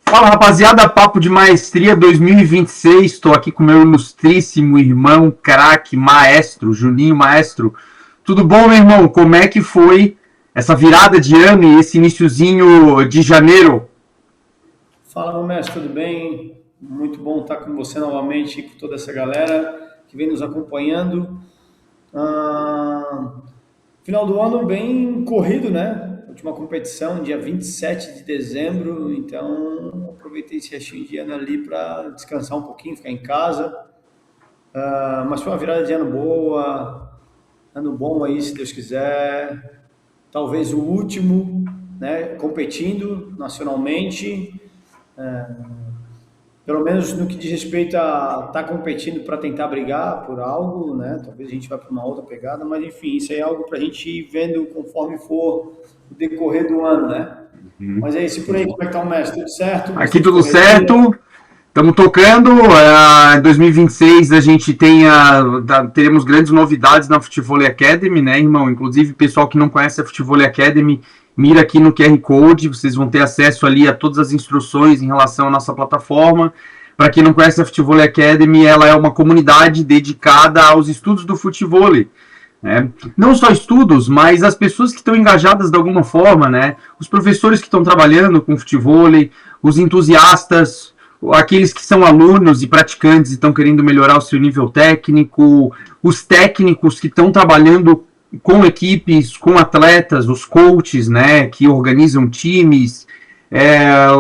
Fala, rapaziada, Papo de Maestria 2026. Estou aqui com meu ilustríssimo irmão, craque, maestro, Juninho Maestro. Tudo bom, meu irmão? Como é que foi essa virada de ano e esse iniciozinho de janeiro? Fala, meu mestre, tudo bem? Muito bom estar com você novamente, com toda essa galera que vem nos acompanhando. Ah, Final do ano bem corrido, né? Última competição, dia 27 de dezembro, então aproveitei esse restinho de ano ali para descansar um pouquinho, ficar em casa. Mas foi uma virada de ano boa, ano bom aí, se Deus quiser. Talvez o último, né? Competindo nacionalmente. Pelo menos no que diz respeito a estar competindo para tentar brigar por algo, né? Talvez a gente vá para uma outra pegada, mas enfim, isso aí é algo para a gente ir vendo conforme for o decorrer do ano, né? Mas é isso, e por aí, como é que tá o mestre? Tudo certo? Aqui Bastante tudo correria? certo. Estamos tocando. Em 2026 a gente teremos grandes novidades na Futevôlei Academy, né, irmão? Inclusive, pessoal que não conhece a Futevôlei Academy, mira aqui no QR Code. Vocês vão ter acesso ali a todas as instruções em relação à nossa plataforma. Para quem não conhece a Futevôlei Academy, ela é uma comunidade dedicada aos estudos do futevôlei. Né? Não só estudos, mas as pessoas que estão engajadas de alguma forma, né? Os professores que estão trabalhando com futevôlei, os entusiastas, aqueles que são alunos e praticantes e estão querendo melhorar o seu nível técnico, os técnicos que estão trabalhando com equipes, com atletas, os coaches, né, que organizam times,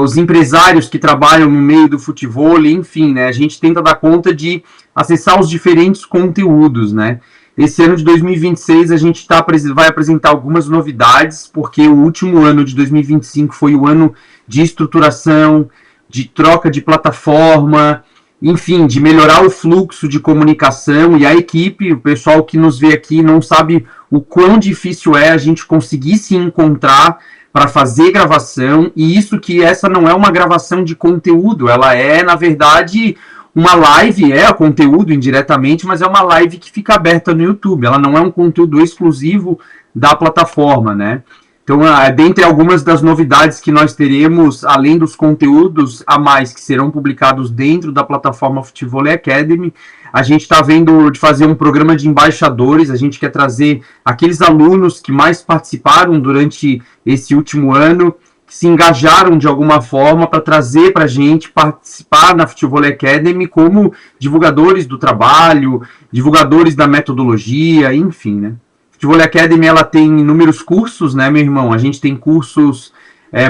os empresários que trabalham no meio do futevôlei, enfim, né, a gente tenta dar conta de acessar os diferentes conteúdos, né. Esse ano de 2026 a gente vai apresentar algumas novidades, porque o último ano de 2025 foi o ano de estruturação, de troca de plataforma, enfim, de melhorar o fluxo de comunicação, e a equipe, o pessoal que nos vê aqui não sabe o quão difícil é a gente conseguir se encontrar para fazer gravação, e isso que essa não é uma gravação de conteúdo, ela é, na verdade, uma live, é conteúdo indiretamente, mas é uma live que fica aberta no YouTube, ela não é um conteúdo exclusivo da plataforma, né? Então, dentre algumas das novidades que nós teremos, além dos conteúdos a mais que serão publicados dentro da plataforma Futevôlei Academy, a gente está vendo de fazer um programa de embaixadores, a gente quer trazer aqueles alunos que mais participaram durante esse último ano, que se engajaram de alguma forma para trazer para a gente participar na Futevôlei Academy como divulgadores do trabalho, divulgadores da metodologia, enfim, né? Futevôlei Academy ela tem inúmeros cursos, né, meu irmão? A gente tem cursos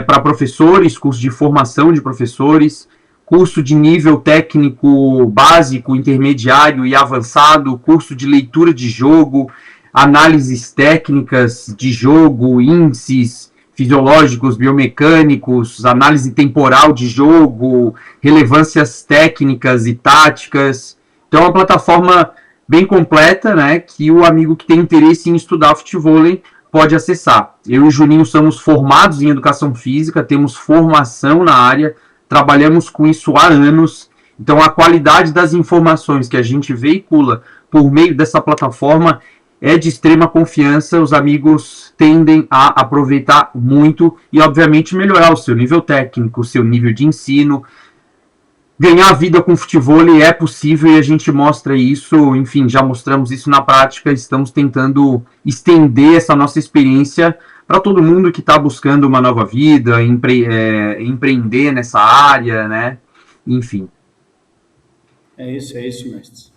para professores, curso de formação de professores, curso de nível técnico básico, intermediário e avançado, curso de leitura de jogo, análises técnicas de jogo, índices fisiológicos, biomecânicos, análise temporal de jogo, relevâncias técnicas e táticas. Então, é uma plataforma bem completa, né, que o amigo que tem interesse em estudar futevôlei pode acessar. Eu e o Juninho somos formados em educação física, temos formação na área, trabalhamos com isso há anos, então a qualidade das informações que a gente veicula por meio dessa plataforma é de extrema confiança, os amigos tendem a aproveitar muito e, obviamente, melhorar o seu nível técnico, o seu nível de ensino. Ganhar a vida com futevôlei é possível e a gente mostra isso, enfim, já mostramos isso na prática, estamos tentando estender essa nossa experiência para todo mundo que está buscando uma nova vida, empreender nessa área, né? Enfim. É isso, mestre.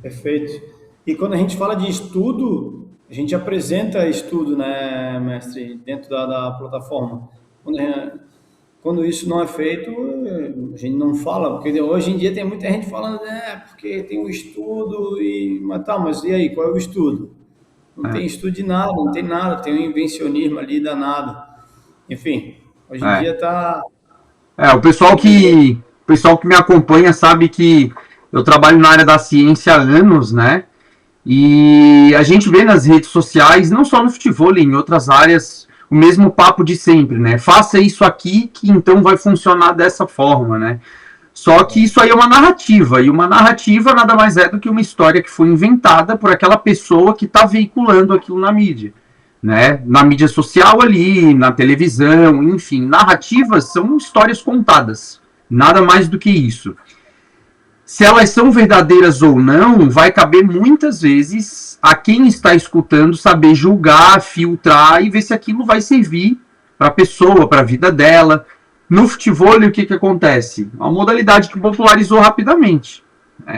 Perfeito. E quando a gente fala de estudo, a gente apresenta estudo, né, mestre, dentro da plataforma. Quando, quando isso não é feito, a gente não fala, porque hoje em dia tem muita gente falando, porque tem um estudo, mas e aí, qual é o estudo? Não tem estudo de nada, não tem nada, tem um invencionismo ali danado. Enfim, hoje em É. dia tá. O pessoal que me acompanha sabe que eu trabalho na área da ciência há anos, né? E a gente vê nas redes sociais, não só no futevôlei, em outras áreas, o mesmo papo de sempre, né? Faça isso aqui que então vai funcionar dessa forma, né? Só que isso aí é uma narrativa, e uma narrativa nada mais é do que uma história que foi inventada por aquela pessoa que está veiculando aquilo na mídia, né? Na mídia social ali, na televisão, enfim, narrativas são histórias contadas, Nada mais do que isso. Se elas são verdadeiras ou não, vai caber muitas vezes a quem está escutando saber julgar, filtrar e ver se aquilo vai servir para a pessoa, para a vida dela. No futebol, o que acontece? Uma modalidade que popularizou rapidamente.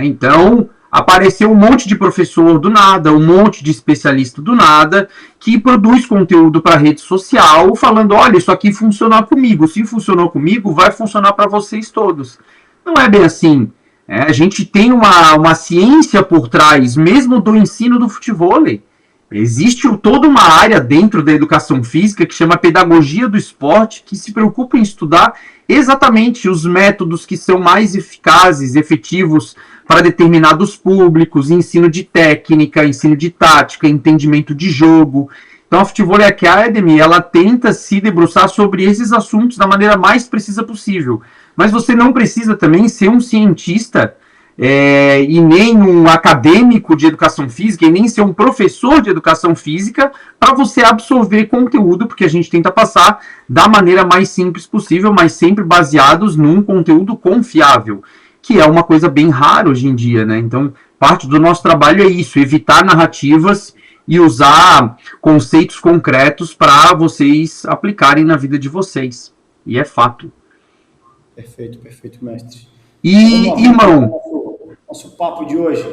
Então, apareceu um monte de professor do nada, um monte de especialista do nada, que produz conteúdo para rede social, falando, olha, isso aqui funcionou comigo. Se funcionou comigo, vai funcionar para vocês todos. Não é bem assim. A gente tem uma ciência por trás, mesmo do ensino do futebol. Existe toda uma área dentro da educação física que chama pedagogia do esporte, que se preocupa em estudar exatamente os métodos que são mais eficazes, efetivos para determinados públicos, ensino de técnica, ensino de tática, entendimento de jogo. Então a Futebol Academy, ela tenta se debruçar sobre esses assuntos da maneira mais precisa possível. Mas você não precisa também ser um cientista e nem um acadêmico de educação física, e nem ser um professor de educação física para você absorver conteúdo, porque a gente tenta passar da maneira mais simples possível, mas sempre baseados num conteúdo confiável, que é uma coisa bem rara hoje em dia, né? Então, parte do nosso trabalho é isso, evitar narrativas e usar conceitos concretos para vocês aplicarem na vida de vocês. E é fato. Perfeito, perfeito, mestre. E, irmão, nosso papo de hoje.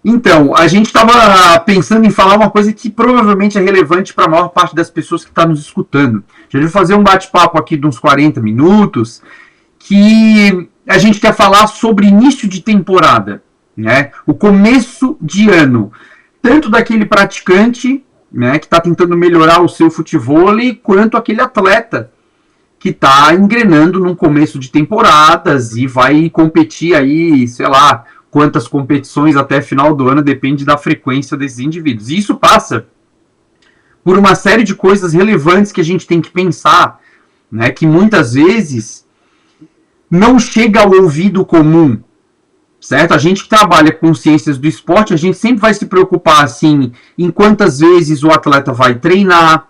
Então, a gente estava pensando em falar uma coisa que provavelmente é relevante para a maior parte das pessoas que está nos escutando. Já vou fazer um bate-papo aqui de uns 40 minutos, que a gente quer falar sobre início de temporada, né? O começo de ano, tanto daquele praticante, né, que está tentando melhorar o seu futevôlei, quanto aquele atleta que está engrenando num começo de temporadas e vai competir aí, sei lá, quantas competições até final do ano, depende da frequência desses indivíduos. E isso passa por uma série de coisas relevantes que a gente tem que pensar, né, que muitas vezes não chega ao ouvido comum, certo? A gente que trabalha com ciências do esporte, a gente sempre vai se preocupar assim, em quantas vezes o atleta vai treinar,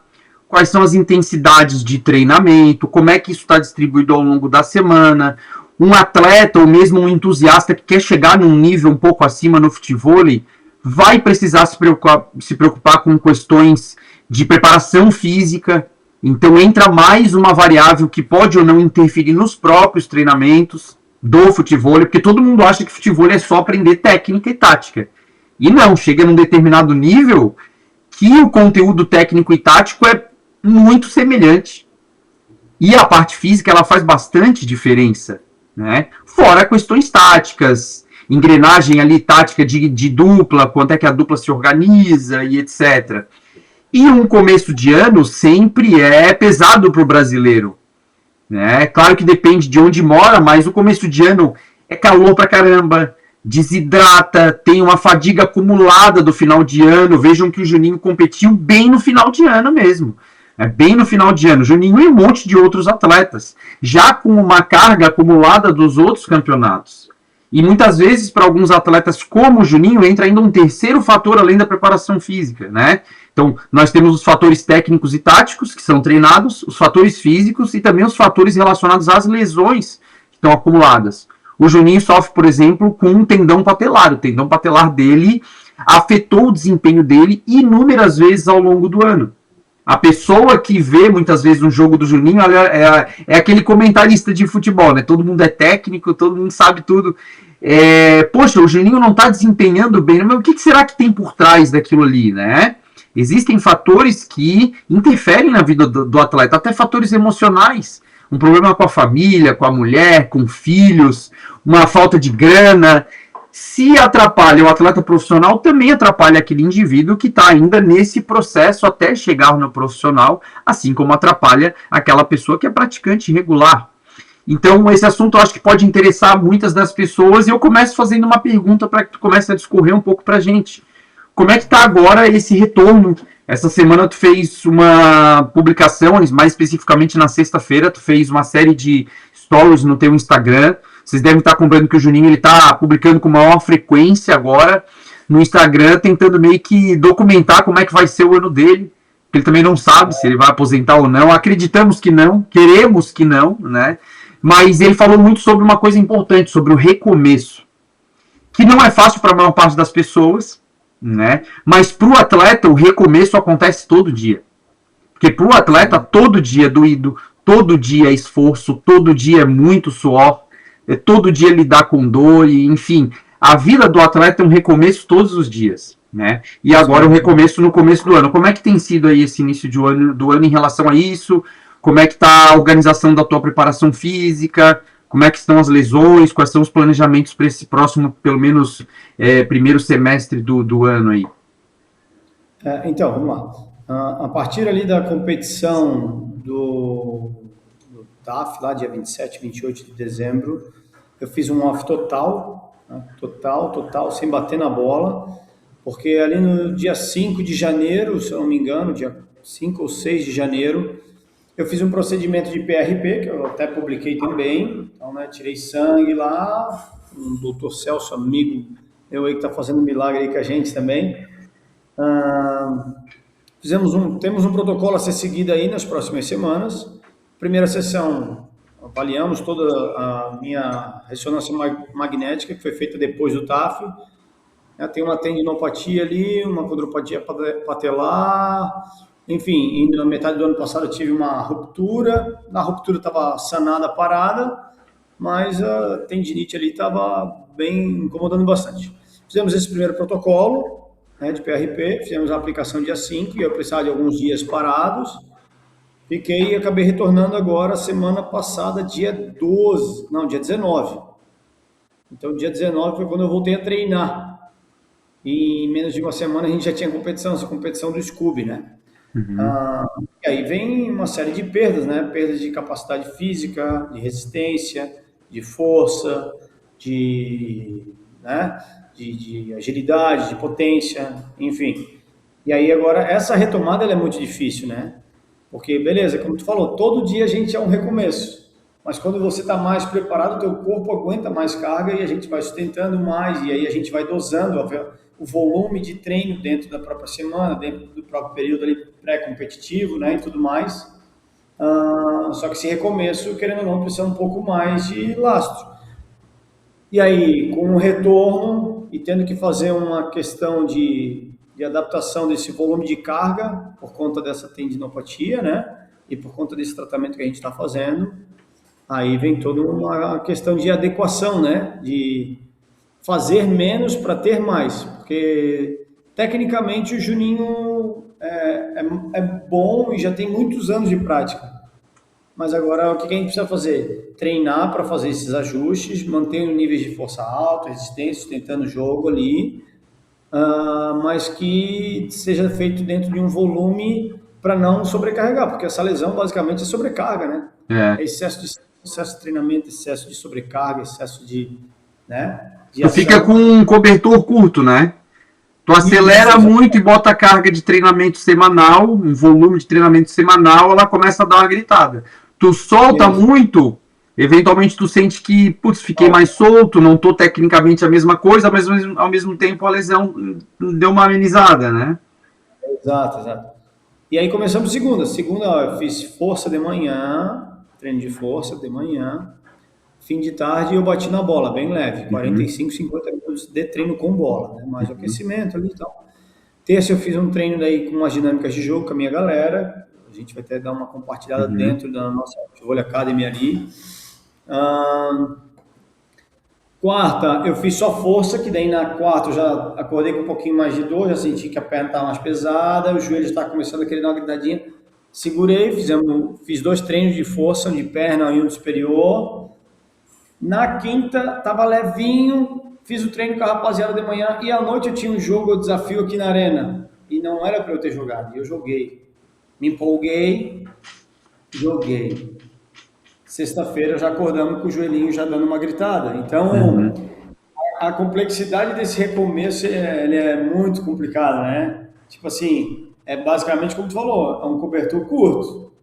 quais são as intensidades de treinamento, como é que isso está distribuído ao longo da semana. Um atleta ou mesmo um entusiasta que quer chegar num nível um pouco acima no futevôlei vai precisar se preocupar com questões de preparação física. Então entra mais uma variável que pode ou não interferir nos próprios treinamentos do futevôlei, porque todo mundo acha que futevôlei é só aprender técnica e tática. E não, chega num determinado nível que o conteúdo técnico e tático é muito semelhante. E a parte física, ela faz bastante diferença, né? Fora questões táticas, engrenagem ali, tática de dupla, quanto é que a dupla se organiza e etc. E um começo de ano sempre é pesado para o brasileiro, né? Claro que depende de onde mora, mas o começo de ano é calor pra caramba, desidrata, tem uma fadiga acumulada do final de ano. Vejam que o Juninho competiu bem no final de ano mesmo. Bem no final de ano, Juninho e um monte de outros atletas, já com uma carga acumulada dos outros campeonatos. E muitas vezes, para alguns atletas como o Juninho, entra ainda um terceiro fator além da preparação física, né? Então, nós temos os fatores técnicos e táticos, que são treinados, os fatores físicos e também os fatores relacionados às lesões que estão acumuladas. O Juninho sofre, por exemplo, com um tendão patelar. O tendão patelar dele afetou o desempenho dele inúmeras vezes ao longo do ano. A pessoa que vê muitas vezes um jogo do Juninho é aquele comentarista de futebol, né? Todo mundo é técnico, todo mundo sabe tudo. Poxa, o Juninho não está desempenhando bem, mas o que será que tem por trás daquilo ali, né? Existem fatores que interferem na vida do atleta, até fatores emocionais. Um problema com a família, com a mulher, com filhos, uma falta de grana. Se atrapalha o atleta profissional, também atrapalha aquele indivíduo que está ainda nesse processo até chegar no profissional, assim como atrapalha aquela pessoa que é praticante regular. Então, esse assunto eu acho que pode interessar muitas das pessoas, e eu começo fazendo uma pergunta para que tu comece a discorrer um pouco para a gente. Como é que está agora esse retorno? Essa semana tu fez uma publicação, mais especificamente na sexta-feira, tu fez uma série de stories no teu Instagram. Vocês devem estar acompanhando que o Juninho está publicando com maior frequência agora no Instagram, tentando meio que documentar como é que vai ser o ano dele. Ele também não sabe se ele vai aposentar ou não. Acreditamos que não, queremos que não, né? Mas ele falou muito sobre uma coisa importante, sobre o recomeço, que não é fácil para a maior parte das pessoas, né? Mas para o atleta o recomeço acontece todo dia. Porque para o atleta todo dia é doído, todo dia é esforço, todo dia é muito suor, todo dia lidar com dor, e, enfim, a vida do atleta é um recomeço todos os dias, né? E agora um recomeço no começo do ano. Como é que tem sido aí esse início do ano em relação a isso? Como é que está a organização da tua preparação física? Como é que estão as lesões? Quais são os planejamentos para esse próximo, pelo menos, primeiro semestre do ano aí? Então, vamos lá. A partir ali da competição do TAF, lá dia 27, 28 de dezembro, eu fiz um off total, né? Total, sem bater na bola, porque ali no dia 5 de janeiro, se eu não me engano, dia 5 ou 6 de janeiro, eu fiz um procedimento de PRP, que eu até publiquei também, então, né, tirei sangue lá, o doutor Celso, amigo meu aí que está fazendo um milagre aí com a gente também. Temos um protocolo a ser seguido aí nas próximas semanas. Primeira sessão, avaliamos toda a minha ressonância magnética, que foi feita depois do TAF. Tem uma tendinopatia ali, uma quadripatia patelar, enfim, na metade do ano passado eu tive uma ruptura. Na ruptura estava sanada, parada, mas a tendinite ali estava bem incomodando bastante. Fizemos esse primeiro protocolo, né, de PRP, fizemos a aplicação dia 5, e eu precisava de alguns dias parados. Fiquei e acabei retornando agora, semana passada, dia 19. Então, dia 19 foi quando eu voltei a treinar. E em menos de uma semana a gente já tinha essa competição do Scooby, né? E aí vem uma série de perdas, né? Perdas de capacidade física, de resistência, de força, né? de agilidade, de potência, enfim. E aí agora, essa retomada ela é muito difícil, né? Porque, beleza, como tu falou, todo dia a gente é um recomeço. Mas quando você está mais preparado, o teu corpo aguenta mais carga e a gente vai sustentando mais, e aí a gente vai dosando o volume de treino dentro da própria semana, dentro do próprio período ali pré-competitivo, né, e tudo mais. Só que esse recomeço, querendo ou não, precisa um pouco mais de lastro. E aí, com o retorno e tendo que fazer uma questão de adaptação desse volume de carga por conta dessa tendinopatia, né, e por conta desse tratamento que a gente está fazendo, aí vem toda uma questão de adequação, né, de fazer menos para ter mais, porque tecnicamente o Juninho é bom e já tem muitos anos de prática. Mas agora o que a gente precisa fazer? Treinar para fazer esses ajustes, manter níveis de força alta, resistência, sustentando o jogo ali, mas que seja feito dentro de um volume para não sobrecarregar, porque essa lesão basicamente é sobrecarga, né? É excesso de treinamento, excesso de sobrecarga, excesso de, né? Tu fica com um cobertor curto, né? Tu acelera muito e bota a carga de treinamento semanal, um volume de treinamento semanal, ela começa a dar uma gritada. Tu solta muito, eventualmente tu sente que, putz, fiquei mais solto, não tô tecnicamente a mesma coisa, mas ao mesmo tempo a lesão deu uma amenizada, né? Exato. E aí começamos segunda. Segunda, ó, eu fiz força de manhã, treino de força de manhã. Fim de tarde eu bati na bola, bem leve, 45, 50 minutos de treino com bola, né? Mais aquecimento ali e tal. Terça eu fiz um treino daí com umas dinâmicas de jogo com a minha galera. A gente vai até dar uma compartilhada dentro da nossa Futebol Academy ali. Quarta, eu fiz só força, que daí na quarta eu já acordei com um pouquinho mais de dor, já senti que a perna estava mais pesada, o joelho está começando a querer dar uma gritadinha. Segurei, fiz 2 treinos de força, um de perna e um de superior. Na quinta, estava levinho, fiz o treino com a rapaziada de manhã, e à noite eu tinha um jogo, um desafio aqui na arena, e não era para eu ter jogado, e eu joguei. Me empolguei, joguei. Sexta-feira já acordamos com o joelhinho já dando uma gritada. Então, a complexidade desse recomeço ele é muito complicada, né? Tipo assim, é basicamente como tu falou, é um cobertor curto.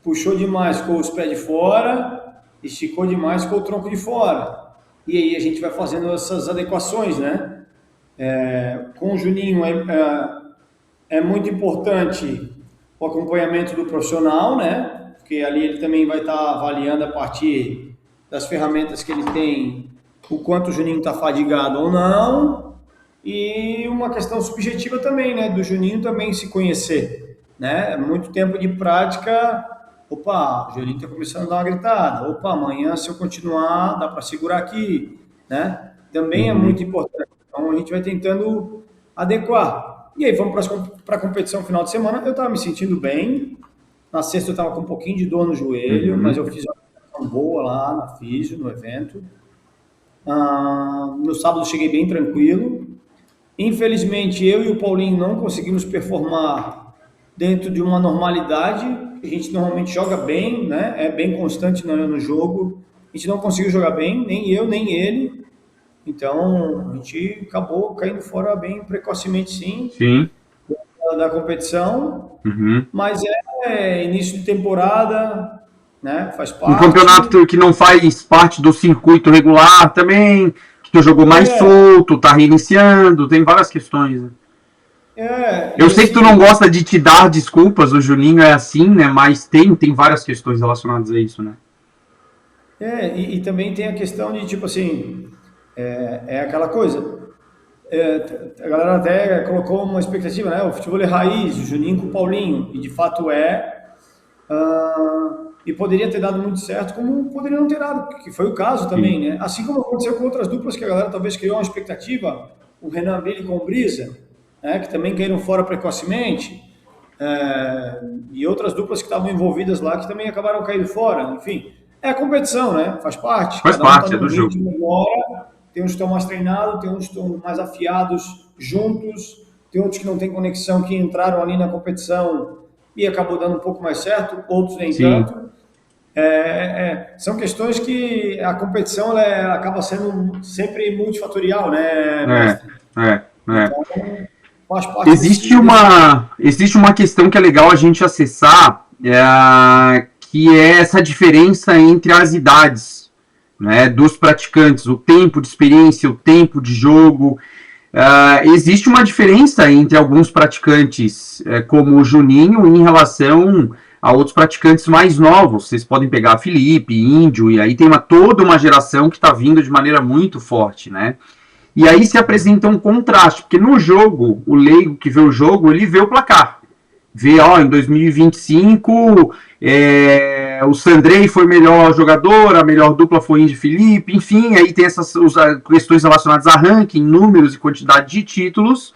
Puxou demais com os pés de fora, esticou demais com o tronco de fora. E aí a gente vai fazendo essas adequações, né? Com o Juninho é muito importante o acompanhamento do profissional, né? Porque ali ele também vai estar avaliando a partir das ferramentas que ele tem, o quanto o Juninho está fadigado ou não, e uma questão subjetiva também, né, do Juninho também se conhecer, né, muito tempo de prática, opa, o Juninho está começando a dar uma gritada, opa, amanhã se eu continuar, dá para segurar aqui, né, também é muito importante, então a gente vai tentando adequar, e aí vamos para a competição final de semana, eu estava me sentindo bem, na sexta eu estava com um pouquinho de dor no joelho, mas eu fiz uma competição boa lá na Físio, no evento, no sábado eu cheguei bem tranquilo. Infelizmente, eu e o Paulinho não conseguimos performar dentro de uma normalidade. A gente normalmente joga bem, né? É bem constante no jogo. A gente não conseguiu jogar bem, nem eu, nem ele. Então, a gente acabou caindo fora bem precocemente, sim. Da competição. Mas é início de temporada, né? Faz parte. Um campeonato que não faz parte do circuito regular também, que tu jogou mais solto, tá reiniciando, tem várias questões. Né? Eu sei que tu não gosta de te dar desculpas, o Juninho é assim, né? Mas tem várias questões relacionadas a isso, né? E também tem a questão de, tipo assim, aquela coisa. A galera até colocou uma expectativa, né? O futebol é raiz, o Juninho com o Paulinho, e de fato e poderia ter dado muito certo, como poderia não ter dado, que foi o caso também, né? Assim como aconteceu com outras duplas que a galera talvez criou uma expectativa, o Renan Billy com o Brisa, né? Que também caíram fora precocemente, e outras duplas que estavam envolvidas lá que também acabaram caindo fora, enfim. É a competição, né? Faz parte. Faz parte, é do jogo. Agora, tem uns que estão mais treinados, tem uns que estão mais afiados juntos, tem outros que não têm conexão, que entraram ali na competição e acabou dando um pouco mais certo, outros nem tanto. São questões que a competição ela acaba sendo sempre multifatorial, né? Então, faz parte existe uma questão que é legal a gente acessar, que é essa diferença entre as idades, né, dos praticantes, o tempo de experiência, o tempo de jogo. Existe uma diferença entre alguns praticantes, como o Juninho, em relação a outros praticantes mais novos. Vocês podem pegar Felipe, Índio, e aí tem toda uma geração que está vindo de maneira muito forte, né? E aí se apresenta um contraste, porque no jogo, o leigo que vê o jogo, ele vê o placar. Vê, em 2025, o Sandrei foi melhor jogador, a melhor dupla foi Índio e Felipe, enfim, aí tem essas questões relacionadas a ranking, números e quantidade de títulos,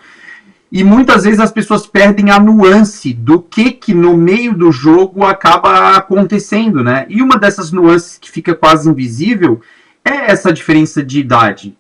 e muitas vezes as pessoas perdem a nuance do que no meio do jogo acaba acontecendo, né? E uma dessas nuances que fica quase invisível é essa diferença de idade,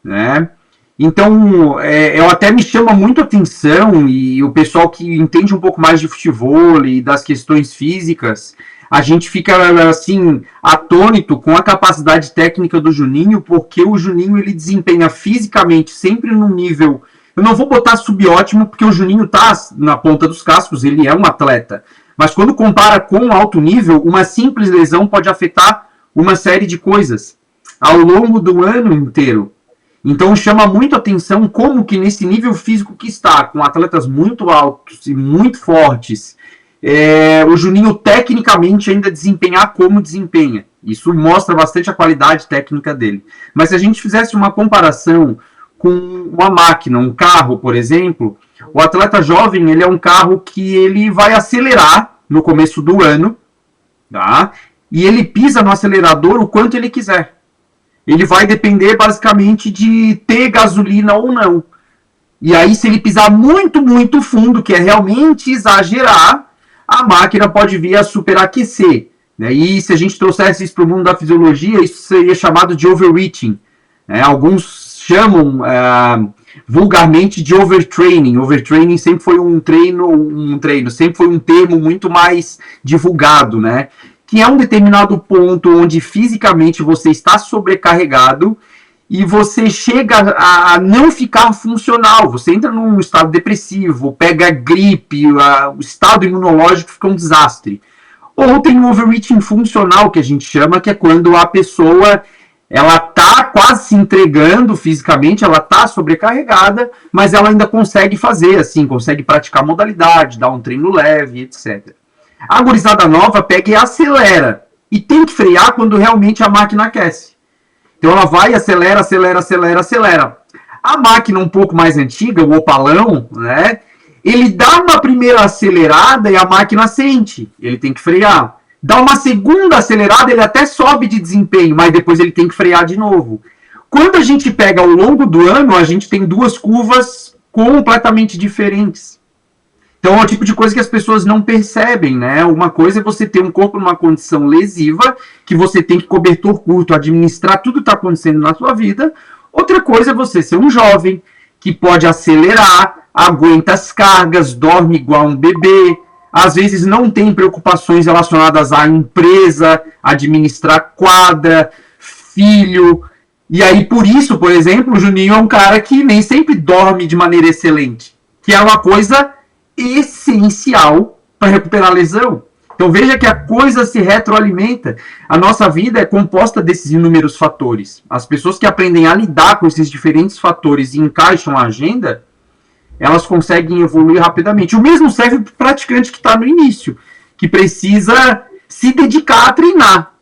né? Então, eu até me chama muito a atenção, e o pessoal que entende um pouco mais de futebol e das questões físicas, a gente fica, assim, atônito com a capacidade técnica do Juninho, porque o Juninho, ele desempenha fisicamente sempre num nível... Eu não vou botar subótimo, porque o Juninho tá na ponta dos cascos, ele é um atleta. Mas quando compara com alto nível, uma simples lesão pode afetar uma série de coisas ao longo do ano inteiro. Então chama muito a atenção como que nesse nível físico que está, com atletas muito altos e muito fortes, o Juninho tecnicamente ainda desempenhar como desempenha. Isso mostra bastante a qualidade técnica dele. Mas se a gente fizesse uma comparação com uma máquina, um carro, por exemplo, o atleta jovem, ele é um carro que ele vai acelerar no começo do ano, tá? E ele pisa no acelerador o quanto ele quiser. Ele vai depender basicamente de ter gasolina ou não. E aí, se ele pisar muito, muito fundo, que é realmente exagerar, a máquina pode vir a superaquecer. Né? E se a gente trouxesse isso para o mundo da fisiologia, isso seria chamado de overreaching. Alguns chamam vulgarmente de overtraining. Overtraining sempre foi sempre foi um termo muito mais divulgado, né? Que é um determinado ponto onde fisicamente você está sobrecarregado e você chega a não ficar funcional. Você entra num estado depressivo, pega gripe, o estado imunológico fica um desastre. Ou tem o overreaching funcional, que a gente chama, que é quando a pessoa ela está quase se entregando fisicamente, ela está sobrecarregada, mas ela ainda consegue fazer, assim, consegue praticar modalidade, dar um treino leve, etc. A gurizada nova pega e acelera, e tem que frear quando realmente a máquina aquece. Então ela vai, acelera, acelera, acelera, acelera. A máquina um pouco mais antiga, o opalão, né? Ele dá uma primeira acelerada e a máquina sente. Ele tem que frear. Dá uma segunda acelerada, ele até sobe de desempenho, mas depois ele tem que frear de novo. Quando a gente pega ao longo do ano, a gente tem duas curvas completamente diferentes. Então é o tipo de coisa que as pessoas não percebem, né? Uma coisa é você ter um corpo numa condição lesiva, que você tem que cobertor curto, administrar tudo que está acontecendo na sua vida. Outra coisa é você ser um jovem, que pode acelerar, aguenta as cargas, dorme igual um bebê, às vezes não tem preocupações relacionadas à empresa, administrar quadra, filho. E aí, por isso, por exemplo, o Juninho é um cara que nem sempre dorme de maneira excelente, que é uma coisa essencial para recuperar a lesão. Então veja que a coisa se retroalimenta. A nossa vida é composta desses inúmeros fatores. As pessoas que aprendem a lidar com esses diferentes fatores e encaixam a agenda, elas conseguem evoluir rapidamente. O mesmo serve para o praticante que está no início, que precisa se dedicar a treinar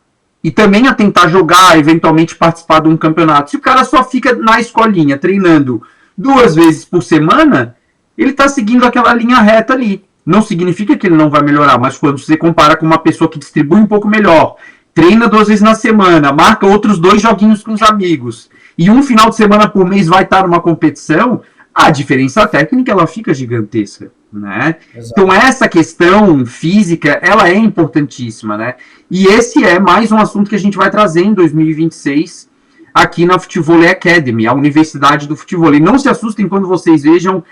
e também a tentar jogar, eventualmente participar de um campeonato. Se o cara só fica na escolinha treinando 2 vezes por semana, ele está seguindo aquela linha reta ali. Não significa que ele não vai melhorar, mas quando você compara com uma pessoa que distribui um pouco melhor, treina 2 vezes na semana, marca outros 2 joguinhos com os amigos, e um final de semana por mês vai estar numa competição, a diferença técnica ela fica gigantesca, né? Então essa questão física, ela é importantíssima, né? E esse é mais um assunto que a gente vai trazer em 2026 aqui na Futevôlei Academy, a Universidade do Futevôlei. Não se assustem quando vocês vejam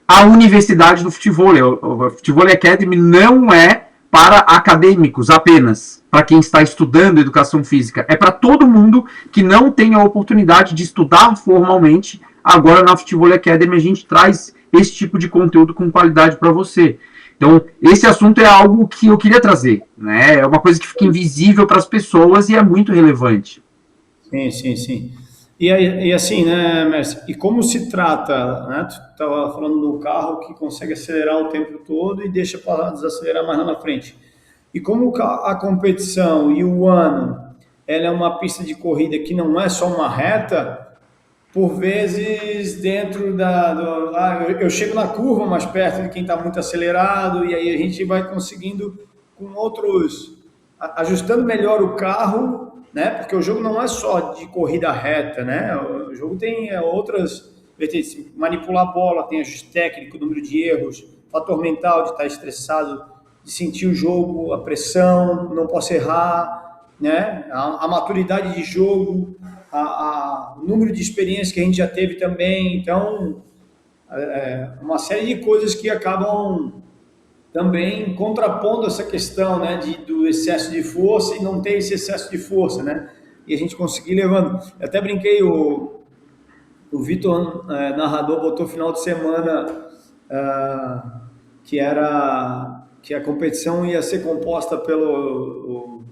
a Universidade do Futevôlei. A Futevôlei Academy não é para acadêmicos apenas, para quem está estudando educação física. É para todo mundo que não tem a oportunidade de estudar formalmente. Agora na Futevôlei Academy a gente traz esse tipo de conteúdo com qualidade para você. Então, esse assunto é algo que eu queria trazer, né? É uma coisa que fica invisível para as pessoas e é muito relevante. Sim, sim, sim. E assim, né, mestre? E como se trata, né? Tu estava falando do carro que consegue acelerar o tempo todo e deixa para desacelerar mais lá na frente. E como a competição e o ano, ela é uma pista de corrida que não é só uma reta, por vezes dentro eu chego na curva mais perto de quem está muito acelerado e aí a gente vai conseguindo com outros, ajustando melhor o carro, né? Porque o jogo não é só de corrida reta, né? O jogo tem outras vertentes, manipular a bola, tem ajuste técnico, número de erros, fator mental de estar estressado, de sentir o jogo, a pressão, não posso errar, né? A maturidade de jogo, o número de experiências que a gente já teve também. Então, uma série de coisas que acabam também contrapondo essa questão, né, do excesso de força e não ter esse excesso de força, né? E a gente conseguir levando. Eu até brinquei, o Vitor, narrador, botou final de semana que a competição ia ser composta pelo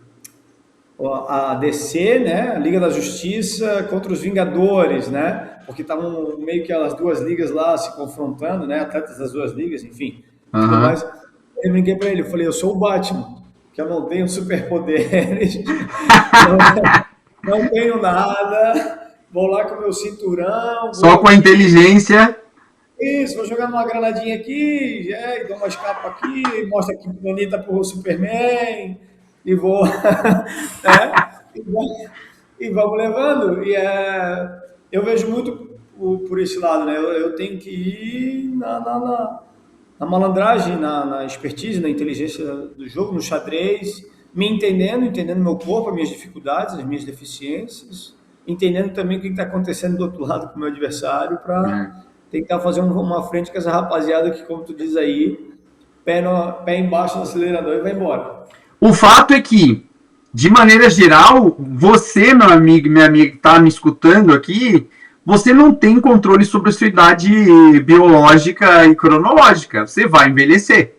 a DC, né, a Liga da Justiça contra os Vingadores, né? Porque estavam meio que as duas ligas lá se confrontando, né? Atletas das duas ligas, enfim. Tudo mais. Eu brinquei pra ele, eu falei, eu sou o Batman, que eu não tenho superpoderes, não tenho nada, vou lá com o meu cinturão. Só com a inteligência. Isso, vou jogar uma granadinha aqui, e dou uma escapa aqui, mostra aqui bonita pro Superman, e vou... e vamos levando. E eu vejo muito por esse lado, né? Eu tenho que ir na malandragem, na expertise, na inteligência do jogo, no xadrez, me entendendo meu corpo, as minhas dificuldades, as minhas deficiências, entendendo também o que está acontecendo do outro lado com o meu adversário, para tentar fazer uma frente com essa rapaziada que, como tu diz aí, pé embaixo no acelerador e vai embora. O fato é que, de maneira geral, você, meu amigo, minha amiga que está me escutando aqui, você não tem controle sobre a sua idade biológica e cronológica. Você vai envelhecer,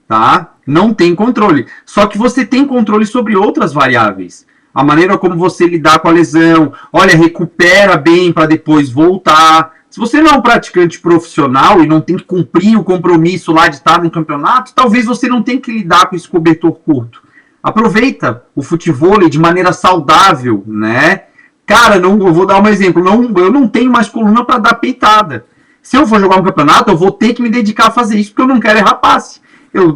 tá? Não tem controle. Só que você tem controle sobre outras variáveis. A maneira como você lidar com a lesão. Olha, recupera bem para depois voltar. Se você não é um praticante profissional e não tem que cumprir o compromisso lá de estar no campeonato, talvez você não tenha que lidar com esse cobertor curto. Aproveita o futevôlei de maneira saudável, né? Cara, não, eu vou dar um exemplo. Não, eu não tenho mais coluna para dar peitada. Se eu for jogar um campeonato, eu vou ter que me dedicar a fazer isso, porque eu não quero errar passe.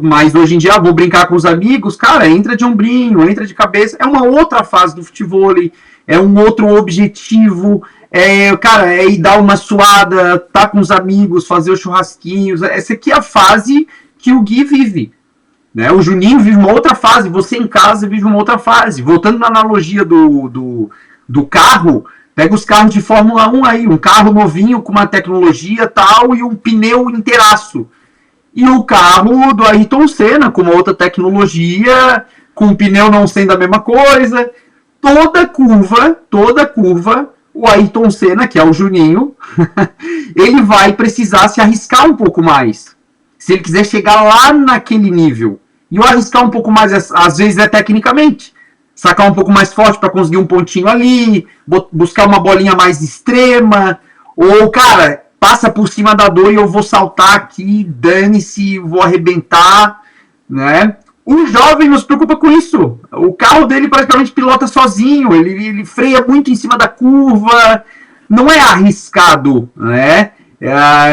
Mas hoje em dia vou brincar com os amigos, cara, entra de ombrinho, entra de cabeça. É uma outra fase do futevôlei, é um outro objetivo. Cara, é ir dar uma suada, tá com os amigos, fazer os churrasquinhos. Essa aqui é a fase que o Gui vive. Né? O Juninho vive uma outra fase, você em casa vive uma outra fase. Voltando na analogia do carro, pega os carros de Fórmula 1 aí, um carro novinho com uma tecnologia tal e um pneu inteiraço. E o carro do Ayrton Senna com uma outra tecnologia, com o pneu não sendo a mesma coisa. Toda curva, o Ayrton Senna, que é o Juninho, ele vai precisar se arriscar um pouco mais. Se ele quiser chegar lá naquele nível. E o arriscar um pouco mais, às vezes, é tecnicamente. Sacar um pouco mais forte para conseguir um pontinho ali, buscar uma bolinha mais extrema. Ou, cara, passa por cima da dor e eu vou saltar aqui, dane-se, vou arrebentar, né? O jovem não se preocupa com isso. O carro dele praticamente pilota sozinho, ele freia muito em cima da curva, não é arriscado, né?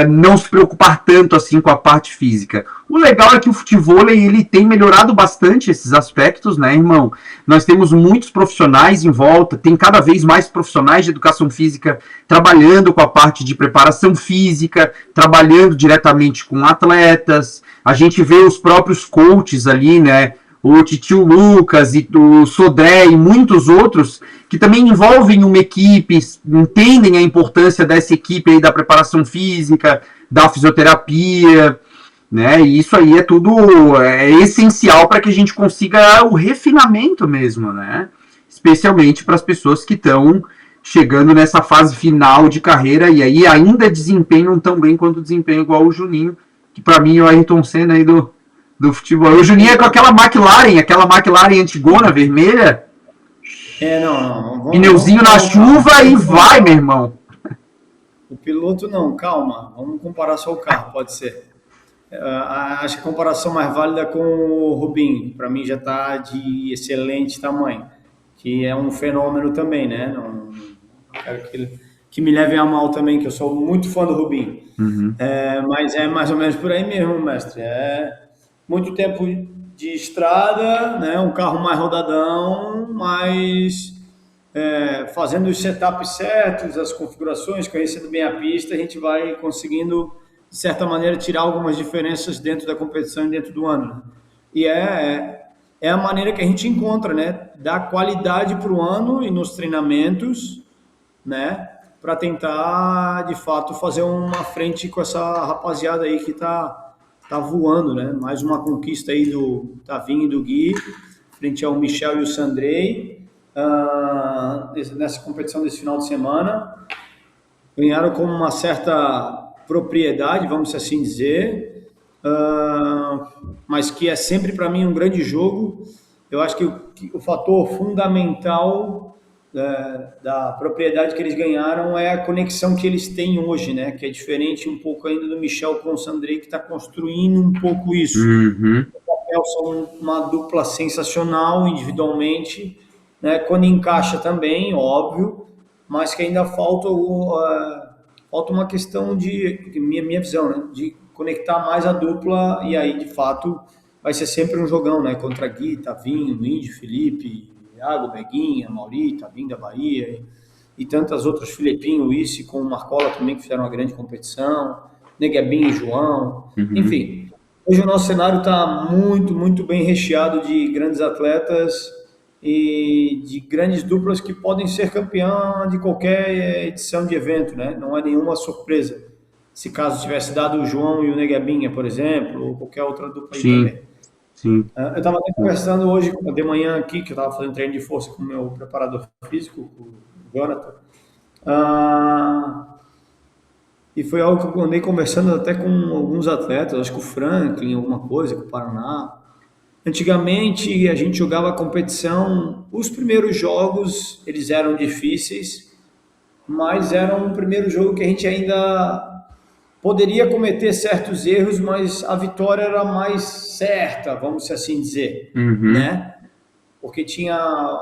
Não se preocupar tanto assim com a parte física. O legal é que o futevôlei ele tem melhorado bastante esses aspectos, né, irmão? Nós temos muitos profissionais em volta, tem cada vez mais profissionais de educação física trabalhando com a parte de preparação física, trabalhando diretamente com atletas. A gente vê os próprios coaches ali, né? O Titio Lucas e o Sodré e muitos outros que também envolvem uma equipe, entendem a importância dessa equipe aí da preparação física, da fisioterapia, né? E isso aí é tudo essencial para que a gente consiga o refinamento mesmo, né? Especialmente para as pessoas que estão chegando nessa fase final de carreira e aí ainda desempenham tão bem quanto desempenham igual o Juninho, que para mim é o Ayrton Senna aí do futebol. O Juninho é com aquela McLaren antigona, vermelha. Não. Pneuzinho na chuva e vai, meu irmão. O piloto não, calma. Vamos comparar só o carro, pode ser. Acho que a comparação mais válida é com o Rubinho. Para mim já está de excelente tamanho. Que é um fenômeno também, né? Não quero que me levem a mal também, que eu sou muito fã do Rubinho. Uhum. Mas é mais ou menos por aí mesmo, mestre. Muito tempo de estrada, né? Um carro mais rodadão, mas fazendo os setups certos, as configurações, conhecendo bem a pista, a gente vai conseguindo, de certa maneira, tirar algumas diferenças dentro da competição e dentro do ano. Né? E é a maneira que a gente encontra, né? Dar qualidade para o ano e nos treinamentos, né? Para tentar, de fato, fazer uma frente com essa rapaziada aí que tá voando, né? Mais uma conquista aí do Tavinho e do Gui, frente ao Michel e o Sandrei, nessa competição desse final de semana. Ganharam com uma certa propriedade, vamos assim dizer, mas que é sempre para mim um grande jogo. Eu acho que o fator fundamental da propriedade que eles ganharam é a conexão que eles têm hoje, né? Que é diferente um pouco ainda do Michel com o Sandrei, que está construindo um pouco isso. Uhum. São uma dupla sensacional individualmente, né? Quando encaixa também, óbvio, mas que ainda falta uma questão de minha visão, né? De conectar mais a dupla e aí, de fato, vai ser sempre um jogão, né? Contra Gui, Tavinho, Índio, Felipe, Iago, Beguinha, Mauri, Tavinho da Bahia e tantas outras, Filipinho, Isse, com o Marcola também, que fizeram uma grande competição, Neguebinho e João, enfim. Hoje o nosso cenário está muito, muito bem recheado de grandes atletas e de grandes duplas que podem ser campeã de qualquer edição de evento, né? Não é nenhuma surpresa. Se caso tivesse dado o João e o Neguebinha, por exemplo, ou qualquer outra dupla aí também. Sim. Eu estava conversando hoje, de manhã aqui, que eu estava fazendo treino de força com o meu preparador físico, o Jonathan, e foi algo que eu andei conversando até com alguns atletas, acho que o Franklin, alguma coisa, com o Paraná. Antigamente, a gente jogava competição, os primeiros jogos, eles eram difíceis, mas era um primeiro jogo que a gente ainda poderia cometer certos erros, mas a vitória era mais certa, vamos assim dizer, né? porque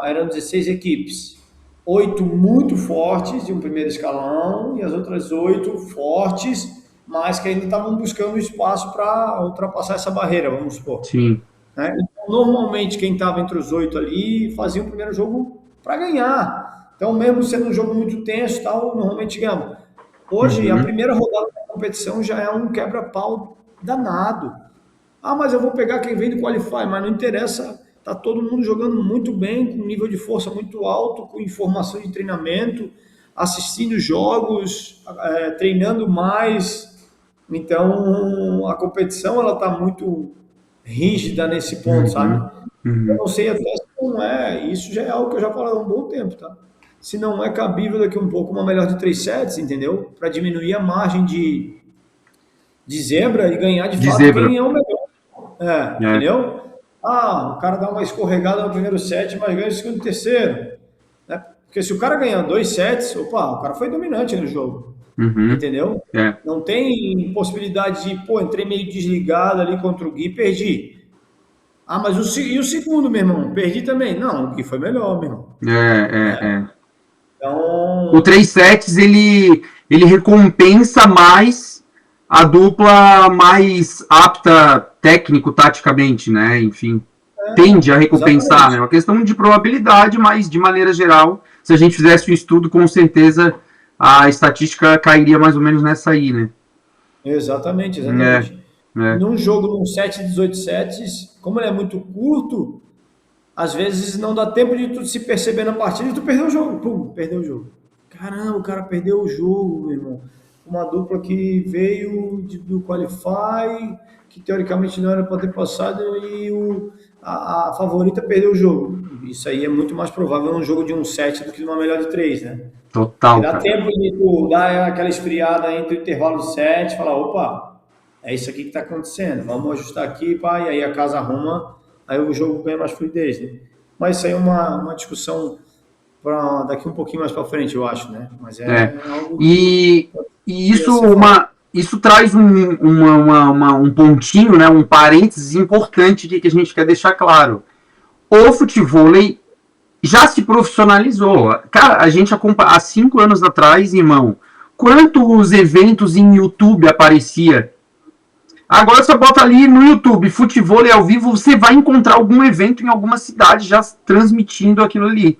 eram 16 equipes, 8 muito fortes de um primeiro escalão e as outras 8 fortes, mas que ainda estavam buscando espaço para ultrapassar essa barreira, vamos supor. Sim. Né? Então, normalmente, quem estava entre os 8 ali fazia o primeiro jogo para ganhar. Então, mesmo sendo um jogo muito tenso e tal, normalmente ganhamos. Hoje, a primeira rodada da competição já é um quebra-pau danado. Ah, mas eu vou pegar quem vem do Qualify, mas não interessa. Tá todo mundo jogando muito bem, com nível de força muito alto, com informação de treinamento, assistindo jogos, treinando mais. Então, a competição ela tá muito rígida nesse ponto, sabe? Eu não sei até se não é, isso já é algo que eu já falo há um bom tempo, tá? Se não é cabível daqui um pouco uma melhor de 3 sets, entendeu? Para diminuir a margem de zebra e ganhar de fato zebra. quem é o melhor. Entendeu? Ah, o cara dá uma escorregada no primeiro set, mas ganha o segundo e terceiro. Né? Porque se o cara ganhar 2 sets, opa, o cara foi dominante no jogo. Entendeu? Não tem possibilidade de, pô, entrei meio desligado ali contra o Gui e perdi. Ah, mas e o segundo, meu irmão? Perdi também. Não, o Gui foi melhor, meu irmão. Então... O 3 sets, ele recompensa mais a dupla mais apta técnico, taticamente, né? Enfim, tende a recompensar, exatamente. Né? Uma questão de probabilidade, mas de maneira geral, se a gente fizesse um estudo, com certeza a estatística cairia mais ou menos nessa aí, né? Exatamente. Num jogo, num set de 18 sets, como ele é muito curto, às vezes não dá tempo de tu se perceber na partida e tu perdeu o jogo. Pum, perdeu o jogo. Caramba, o cara perdeu o jogo, meu irmão. Uma dupla que veio do Qualify, que teoricamente não era para ter passado, e a favorita perdeu o jogo. Isso aí é muito mais provável num jogo de um set do que numa melhor de 3, né? Total. E dá tempo de tu dar aquela esfriada entre o intervalo do set, falar, opa, é isso aqui que está acontecendo, vamos ajustar aqui, pá, e aí a casa arruma, aí o jogo ganha mais fluidez, né? Mas isso aí é uma discussão para daqui um pouquinho mais para frente, eu acho, né? Mas algo e isso traz um pontinho, né, um parênteses importante que a gente quer deixar claro. O futevôlei já se profissionalizou. Cara, a gente há 5 anos atrás, irmão, quantos eventos em YouTube aparecia? Agora você bota ali no YouTube, futevôlei ao vivo, você vai encontrar algum evento em alguma cidade já transmitindo aquilo ali.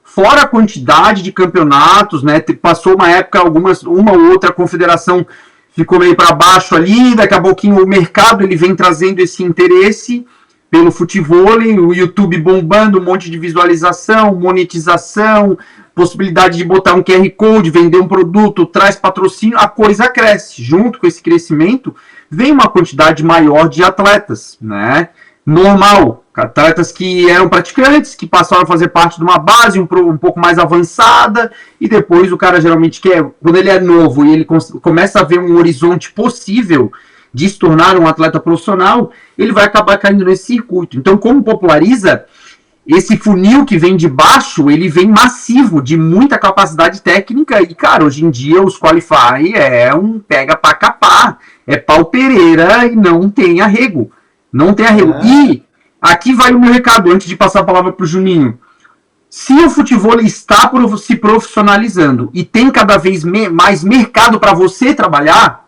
Fora a quantidade de campeonatos, né? Passou uma época, uma ou outra confederação ficou meio para baixo ali, daqui a pouquinho o mercado ele vem trazendo esse interesse pelo futevôlei, o YouTube bombando, um monte de visualização, monetização, possibilidade de botar um QR Code, vender um produto, traz patrocínio, a coisa cresce. Junto com esse crescimento, vem uma quantidade maior de atletas, né? Normal, atletas que eram praticantes, que passaram a fazer parte de uma base um pouco mais avançada, e depois o cara geralmente quer, quando ele é novo e ele começa a ver um horizonte possível de se tornar um atleta profissional, ele vai acabar caindo nesse circuito. Então, como populariza, esse funil que vem de baixo, ele vem massivo, de muita capacidade técnica, e, cara, hoje em dia os Qualify é um pega pra capar, é pau Pereira e não tem arrego. Não tem arrego. E aqui vai o meu recado, antes de passar a palavra pro Juninho. Se o futevôlei está se profissionalizando e tem cada vez mais mercado para você trabalhar,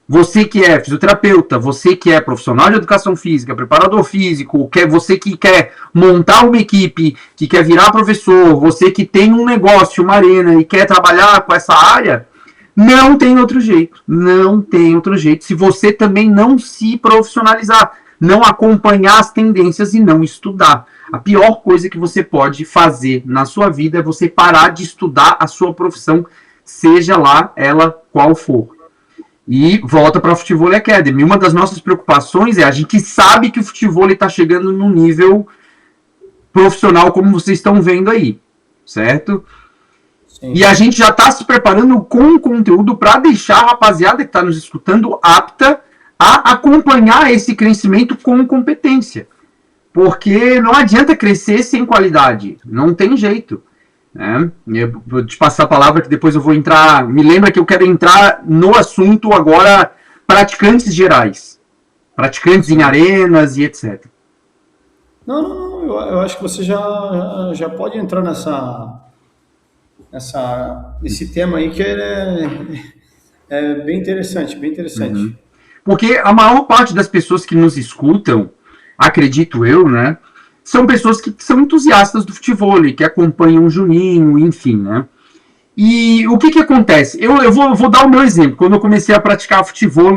você que é fisioterapeuta, você que é profissional de educação física, preparador físico, você que quer montar uma equipe, que quer virar professor, você que tem um negócio, uma arena e quer trabalhar com essa área, não tem outro jeito. Não tem outro jeito. Se você também não se profissionalizar, não acompanhar as tendências e não estudar. A pior coisa que você pode fazer na sua vida é você parar de estudar a sua profissão, seja lá ela qual for. E volta para a Futevôlei Academy. Uma das nossas preocupações é a gente sabe que o futevôlei está chegando num nível profissional, como vocês estão vendo aí, certo? Sim. E a gente já está se preparando com conteúdo para deixar a rapaziada que está nos escutando apta a acompanhar esse crescimento com competência. Porque não adianta crescer sem qualidade. Não tem jeito. Né? Eu vou te passar a palavra que depois eu vou entrar. Me lembra que eu quero entrar no assunto agora, praticantes gerais. Praticantes em arenas e etc. Não, não, não, eu acho que você já pode entrar nesse tema aí que é bem interessante, bem Uhum. interessante. Porque a maior parte das pessoas que nos escutam, acredito eu, né, são pessoas que são entusiastas do futebol, que acompanham o Juninho, enfim, né? E o que acontece? Eu vou dar o meu exemplo. Quando eu comecei a praticar futebol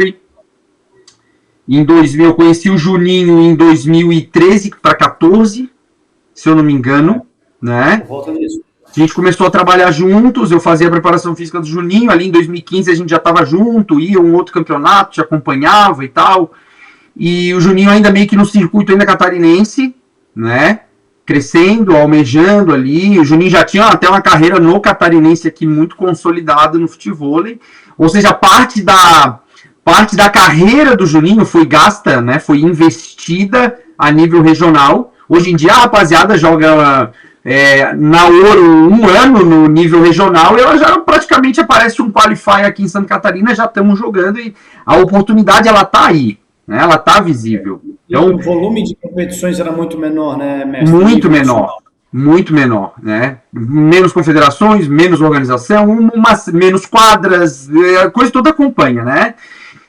em 2000, eu conheci o Juninho em 2013 para 14, se eu não me engano, né? Volta nisso. A gente começou a trabalhar juntos, eu fazia a preparação física do Juninho, ali em 2015 a gente já estava junto, ia um outro campeonato, te acompanhava e tal. E o Juninho ainda meio que no circuito ainda catarinense, né? Crescendo, almejando ali. O Juninho já tinha até uma carreira no catarinense aqui muito consolidada no futebol. Ou seja, parte da carreira do Juninho foi gasta, né? Foi investida a nível regional. Hoje em dia a rapaziada joga na Ouro um ano no nível regional e ela já praticamente aparece um qualify aqui em Santa Catarina, já estamos jogando e a oportunidade ela tá aí, né? Ela tá visível. E Então, o volume de competições era muito menor, né, mestre? muito Nível menor, nacional. muito menor, né? Menos confederações, menos organização, menos quadras, a coisa toda acompanha, né?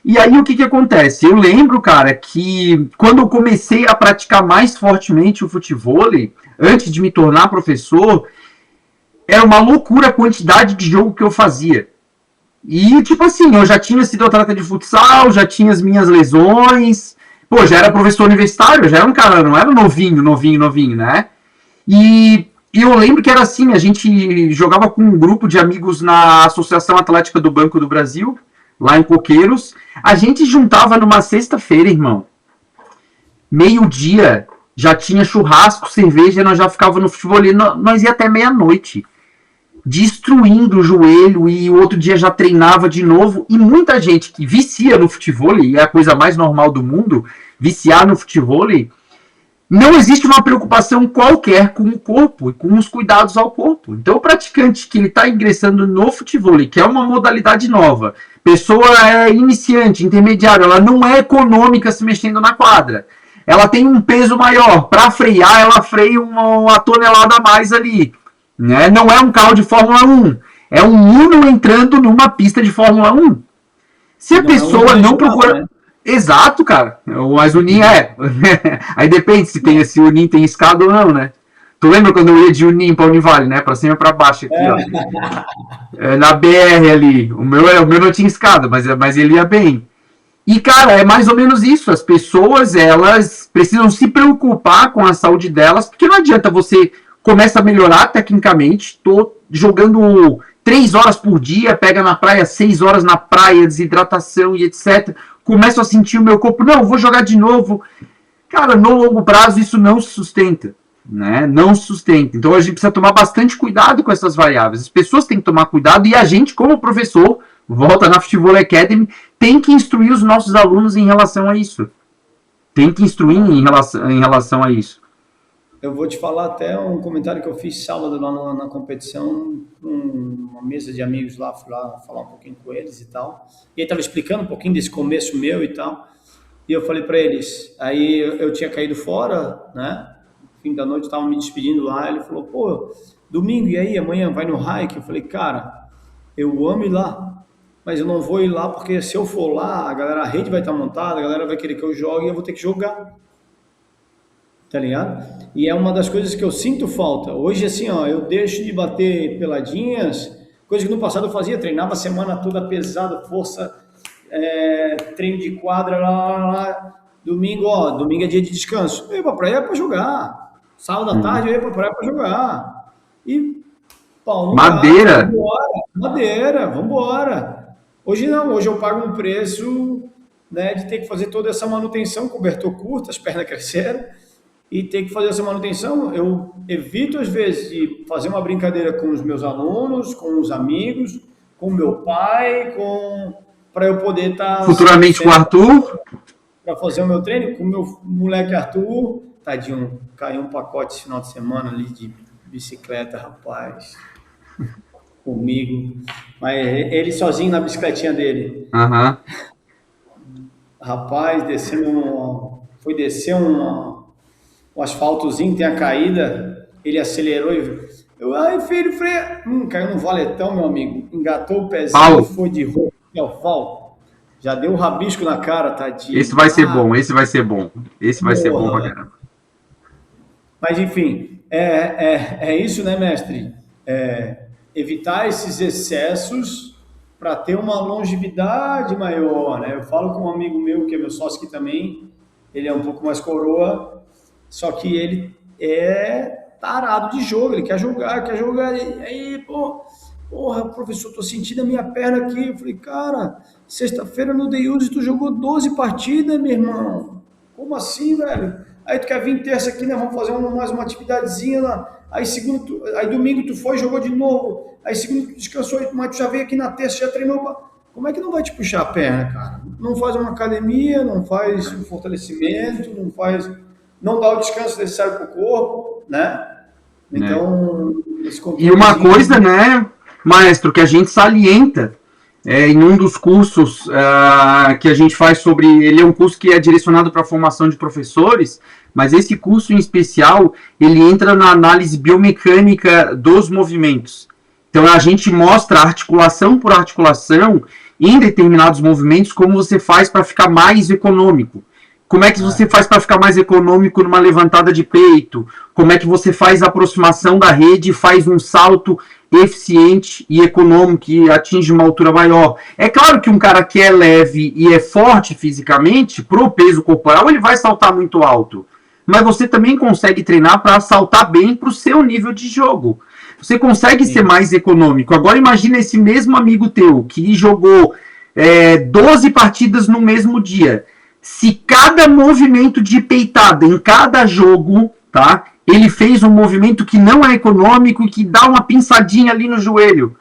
E aí o que acontece? Eu lembro, cara, que quando eu comecei a praticar mais fortemente o futebol, antes de me tornar professor, era uma loucura a quantidade de jogo que eu fazia. E, tipo assim, eu já tinha sido atleta de futsal, já tinha as minhas lesões, pô, já era professor universitário, já era um cara, não era novinho, novinho, novinho, né? E eu lembro que era assim, a gente jogava com um grupo de amigos na Associação Atlética do Banco do Brasil, lá em Coqueiros. A gente juntava numa sexta-feira, irmão. Meio-dia, já tinha churrasco, cerveja, nós já ficava no futebol. Nós ia até meia-noite, destruindo o joelho, e o outro dia já treinava de novo. E muita gente que vicia no futebol, e é a coisa mais normal do mundo, viciar no futebol, não existe uma preocupação qualquer com o corpo e com os cuidados ao corpo. Então, o praticante que ele está ingressando no futebol, que é uma modalidade nova, pessoa é iniciante, intermediária, ela não é econômica se mexendo na quadra. Ela tem um peso maior. Para frear, ela freia uma tonelada a mais ali. Né? Não é um carro de Fórmula 1. É um Uno entrando numa pista de Fórmula 1. Se E a não é um pessoa não regional, procura. né? Exato, cara. Mas o Unim é. Aí depende se o Unim tem escada ou não, né? Tu lembra quando eu ia de Unim pra Univale, né? Pra cima e pra baixo aqui, ó. Na BR ali. O meu não tinha escada, mas ele ia bem. E, cara, é mais ou menos isso. As pessoas, elas precisam se preocupar com a saúde delas, porque não adianta você começa a melhorar tecnicamente, tô jogando 3 horas por dia, pega na praia 6 horas na praia, desidratação e etc. Começo a sentir o meu corpo, não, vou jogar de novo. Cara, no longo prazo isso não se sustenta, né? Não se sustenta. Então a gente precisa tomar bastante cuidado com essas variáveis. As pessoas têm que tomar cuidado e a gente, como professor, volta na Futebol Academy, tem que instruir os nossos alunos em relação a isso. Tem que instruir em relação a isso. Eu vou te falar até um comentário que eu fiz sábado lá na competição, com uma mesa de amigos lá, fui lá falar um pouquinho com eles e tal. E ele estava explicando um pouquinho desse começo meu e tal. E eu falei para eles, aí eu tinha caído fora, né? No fim da noite, estava me despedindo lá. Ele falou, pô, domingo, e aí, amanhã vai no hike? Eu falei, cara, eu amo ir lá, mas eu não vou ir lá porque se eu for lá, a rede vai estar montada, a galera vai querer que eu jogue e eu vou ter que jogar. Tá ligado? E é uma das coisas que eu sinto falta. Hoje, assim, ó, eu deixo de bater peladinhas, coisa que no passado eu fazia, treinava a semana toda pesado, força, treino de quadra, lá. Domingo, ó, domingo é dia de descanso. Eu ia pra praia pra jogar. Sábado à tarde eu ia pra praia pra jogar. E pau no gato, Madeira. vambora, madeira, vambora. Hoje não, hoje eu pago um preço, né, de ter que fazer toda essa manutenção, cobertor curto, as pernas cresceram, e ter que fazer essa manutenção. Eu evito, às vezes, de fazer uma brincadeira com os meus alunos, com os amigos, com meu pai, para eu poder estar Futuramente com o 100% Arthur. para fazer o meu treino. Com o meu moleque Arthur, tadinho, caiu um pacote esse final de semana ali de bicicleta, rapaz, comigo. Mas ele sozinho na bicicletinha dele. Aham. Rapaz, foi descer uma o asfaltozinho tem a caída, ele acelerou e ai, filho, freia. Caiu no valetão, meu amigo. Engatou o pezinho e Pau. foi de roupa. Já deu um rabisco na cara, Esse tadinho. vai ser bom, esse vai ser bom. Esse vai ser bom pra Porra. caramba. Mas, enfim, é isso, né, mestre? Evitar esses excessos para ter uma longevidade maior, né? Eu falo com um amigo meu, que é meu sócio aqui também, ele é um pouco mais coroa, só que ele é tarado de jogo, ele quer jogar, e aí, porra, professor, tô sentindo a minha perna aqui. Eu falei, cara, sexta-feira no Day Use tu jogou 12 partidas, meu irmão. Como assim, velho? Aí tu quer vir terça aqui, né? Vamos fazer mais uma atividadezinha lá. Aí aí domingo tu foi, jogou de novo. Aí segunda tu descansou, mas tu já veio aqui na terça, já treinou. Como é que não vai te puxar a perna, cara? Não faz uma academia, não faz um fortalecimento, não dá o descanso necessário pro corpo, né? Então, esse E uma controlezinho... coisa, né, maestro, que a gente salienta em um dos cursos que a gente faz sobre... Ele é um curso que é direcionado para a formação de professores, mas esse curso em especial, ele entra na análise biomecânica dos movimentos. Então, a gente mostra articulação por articulação em determinados movimentos como você faz para ficar mais econômico. Como é que você faz para ficar mais econômico numa levantada de peito? Como é que você faz a aproximação da rede e faz um salto eficiente e econômico que atinge uma altura maior? É claro que um cara que é leve e é forte fisicamente, pro peso corporal, ele vai saltar muito alto. Mas você também consegue treinar para saltar bem para o seu nível de jogo. Você consegue ser mais econômico. Agora imagina esse mesmo amigo teu que jogou 12 partidas no mesmo dia. Se cada movimento de peitada em cada jogo, tá? Ele fez um movimento que não é econômico e que dá uma pinçadinha ali no joelho.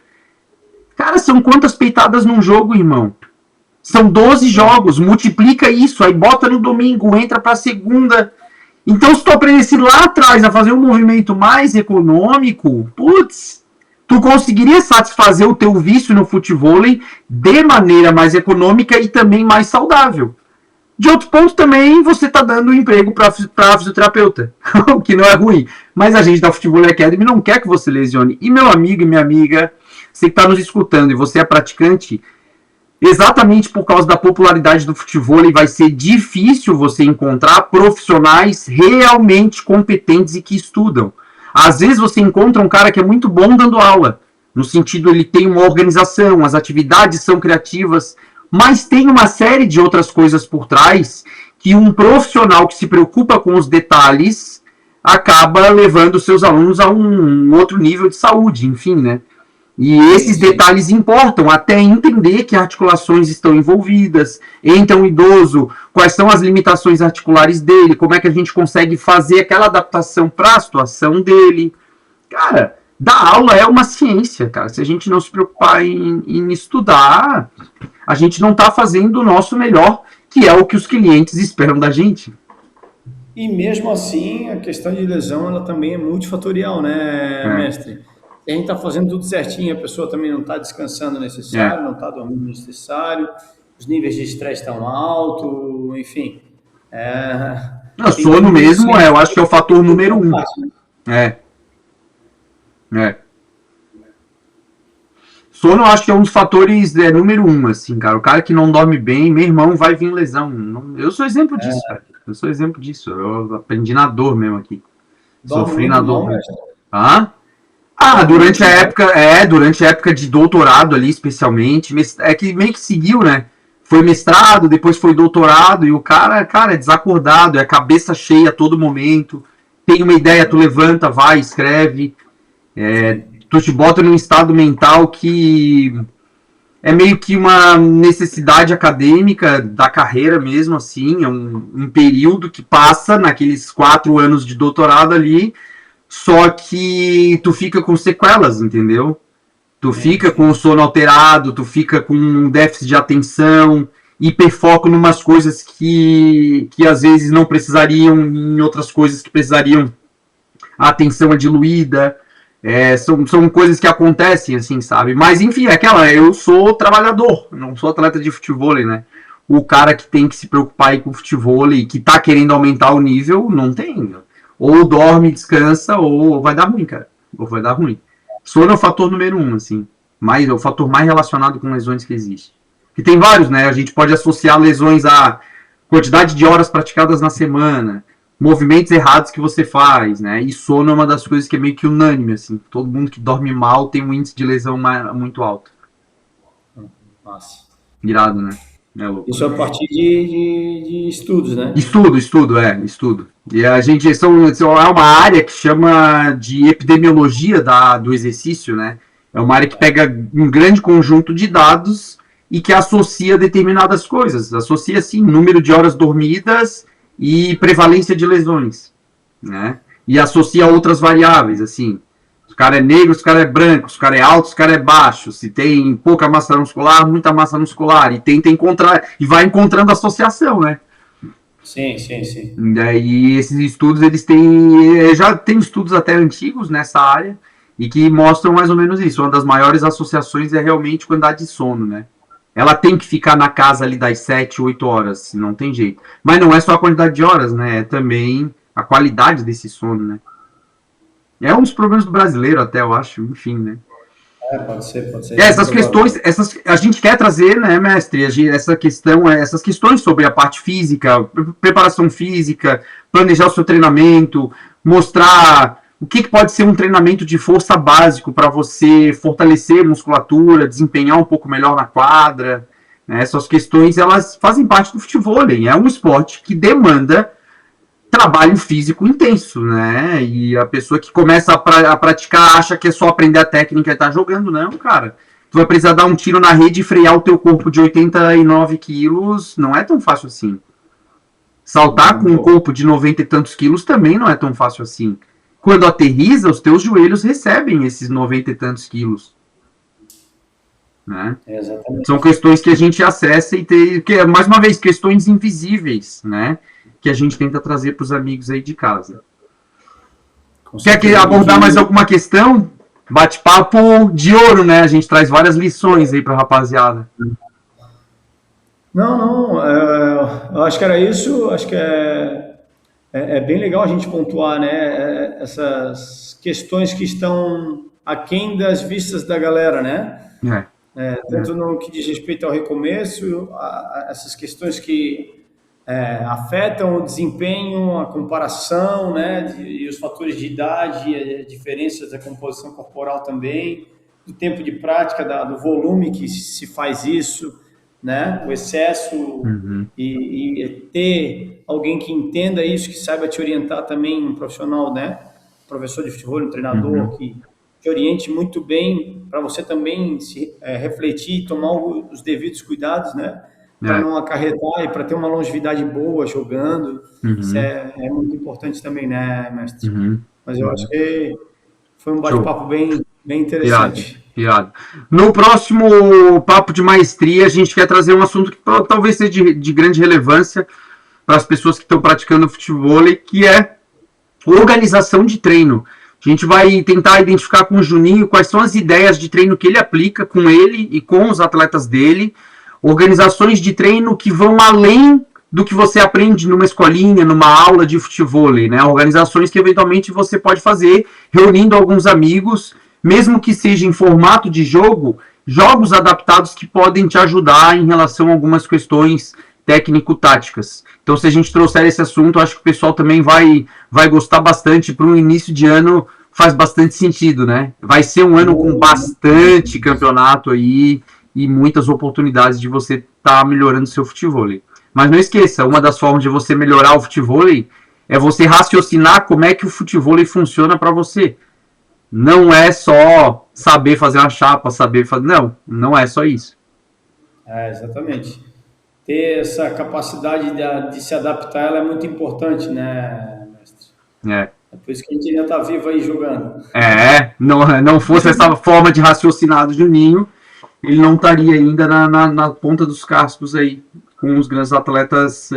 Cara, são quantas peitadas num jogo, irmão? São 12 jogos, multiplica isso, aí bota no domingo, entra pra segunda. Então, se tu aprendesse lá atrás a fazer um movimento mais econômico, putz, tu conseguiria satisfazer o teu vício no futevôlei de maneira mais econômica e também mais saudável. De outro ponto também, você está dando um emprego para fisioterapeuta, o que não é ruim. Mas a gente da Futevôlei Academy não quer que você lesione. E meu amigo e minha amiga, você que está nos escutando e você é praticante, exatamente por causa da popularidade do futevôlei, vai ser difícil você encontrar profissionais realmente competentes e que estudam. Às vezes você encontra um cara que é muito bom dando aula, no sentido ele tem uma organização, as atividades são criativas, mas tem uma série de outras coisas por trás que um profissional que se preocupa com os detalhes acaba levando seus alunos a um outro nível de saúde, enfim, né? E esses detalhes importam até entender que articulações estão envolvidas, entra um idoso, quais são as limitações articulares dele, como é que a gente consegue fazer aquela adaptação para a situação dele. Cara, dar aula é uma ciência, cara. Se a gente não se preocupar em estudar, a gente não está fazendo o nosso melhor, que é o que os clientes esperam da gente. E mesmo assim, a questão de lesão, ela também é multifatorial, né, mestre? A gente está fazendo tudo certinho, a pessoa também não está descansando necessário, não está dormindo necessário, os níveis de estresse estão altos, enfim. Sono mesmo, eu acho que é o fator número 1. Sono eu acho que é um dos fatores número 1, assim, cara. O cara que não dorme bem, meu irmão, vai vir lesão. Eu sou exemplo disso, cara. Eu sou exemplo disso. Eu aprendi na dor mesmo aqui. Sofri na dor. Durante a época de doutorado ali, especialmente, é que meio que seguiu, né? Foi mestrado, depois foi doutorado, e o cara, é desacordado, é cabeça cheia a todo momento, tem uma ideia, tu levanta, vai, escreve, tu te bota num estado mental que é meio que uma necessidade acadêmica da carreira mesmo, assim, é um período que passa naqueles 4 anos de doutorado ali, só que tu fica com sequelas, entendeu? Tu fica com o sono alterado, tu fica com um déficit de atenção, hiperfoco em umas coisas que às vezes não precisariam, em outras coisas que precisariam a atenção é diluída. São coisas que acontecem, assim, sabe? Mas, enfim, eu sou trabalhador, não sou atleta de futevôlei, né? O cara que tem que se preocupar aí com o futevôlei, que tá querendo aumentar o nível, não tem. ou dorme, descansa, ou vai dar ruim, cara. Ou vai dar ruim. Sono é o fator número 1, assim. É o fator mais relacionado com lesões que existe. Que tem vários, né? A gente pode associar lesões à quantidade de horas praticadas na semana, movimentos errados que você faz, né? E sono é uma das coisas que é meio que unânime, assim. Todo mundo que dorme mal tem um índice de lesão muito alto. Nossa. Irado, né? É louco. Isso a partir de estudos, né? Estudo. E a gente é uma área que chama de epidemiologia do exercício, né? É uma área que pega um grande conjunto de dados e que associa determinadas coisas. Associa, sim, número de horas dormidas e prevalência de lesões, né? E associa outras variáveis, assim. Se o cara é negro, se o cara é branco, se o cara é alto, se o cara é baixo, se tem pouca massa muscular, muita massa muscular, e tenta encontrar, e vai encontrando associação, né? Sim. E daí esses estudos, eles têm, já tem estudos até antigos nessa área, e que mostram mais ou menos isso. Uma das maiores associações é realmente quantidade de sono, né? Ela tem que ficar na casa ali das 7, 8 horas, não tem jeito. Mas não é só a quantidade de horas, né? É também a qualidade desse sono, né? É um dos problemas do brasileiro até, eu acho, enfim, né? Pode ser. Essas questões, a gente quer trazer, né, mestre, essas questões sobre a parte física, preparação física, planejar o seu treinamento, mostrar o que pode ser um treinamento de força básico para você fortalecer a musculatura, desempenhar um pouco melhor na quadra, né? Essas questões, elas fazem parte do futebol, é um esporte que demanda trabalho físico intenso, né? E a pessoa que começa a praticar acha que é só aprender a técnica e tá jogando. Não, cara. Tu vai precisar dar um tiro na rede e frear o teu corpo de 89 quilos. Não é tão fácil assim. Saltar com um corpo de 90 e tantos quilos também não é tão fácil assim. Quando aterriza, os teus joelhos recebem esses 90 e tantos quilos. Né? São questões que a gente acessa e tem, que, mais uma vez, questões invisíveis, né? Que a gente tenta trazer para os amigos aí de casa. Quer abordar mais alguma questão? Bate-papo de ouro, né? A gente traz várias lições aí para a rapaziada. Não, eu acho que era isso. Acho que é bem legal a gente pontuar, né? Essas questões que estão aquém das vistas da galera, né? Tanto no que diz respeito ao recomeço, essas questões que afetam o desempenho, a comparação, né, e os fatores de idade, as diferenças da composição corporal também, do tempo de prática, do volume que se faz isso, né, o excesso, e ter alguém que entenda isso, que saiba te orientar também, um profissional, né, professor de futebol, um treinador que te oriente muito bem, para você também se refletir e tomar os devidos cuidados, né, para não acarretar e para ter uma longevidade boa jogando. Isso é muito importante também, né, mestre? Mas eu acho que foi um bate-papo bem interessante. Irado. No próximo Papo de Maestria, a gente quer trazer um assunto que talvez seja de grande relevância para as pessoas que estão praticando futebol, que é organização de treino. A gente vai tentar identificar com o Juninho quais são as ideias de treino que ele aplica com ele e com os atletas dele, organizações de treino que vão além do que você aprende numa escolinha, numa aula de futebol, né? Organizações que eventualmente você pode fazer reunindo alguns amigos, mesmo que seja em formato de jogo, jogos adaptados que podem te ajudar em relação a algumas questões técnico-táticas. Então, se a gente trouxer esse assunto, acho que o pessoal também vai gostar bastante. Para um início de ano faz bastante sentido, né? Vai ser um ano com bastante campeonato aí e muitas oportunidades de você estar melhorando seu futebol. Mas não esqueça, uma das formas de você melhorar o futebol é você raciocinar como é que o futebol funciona para você. Não é só saber fazer uma chapa, saber fazer... Não é só isso. Exatamente. Ter essa capacidade de se adaptar, ela é muito importante, né, mestre? É por isso que a gente ainda está vivo aí jogando. Não fosse essa forma de raciocinar do Juninho, ele não estaria ainda na ponta dos cascos aí, com os grandes atletas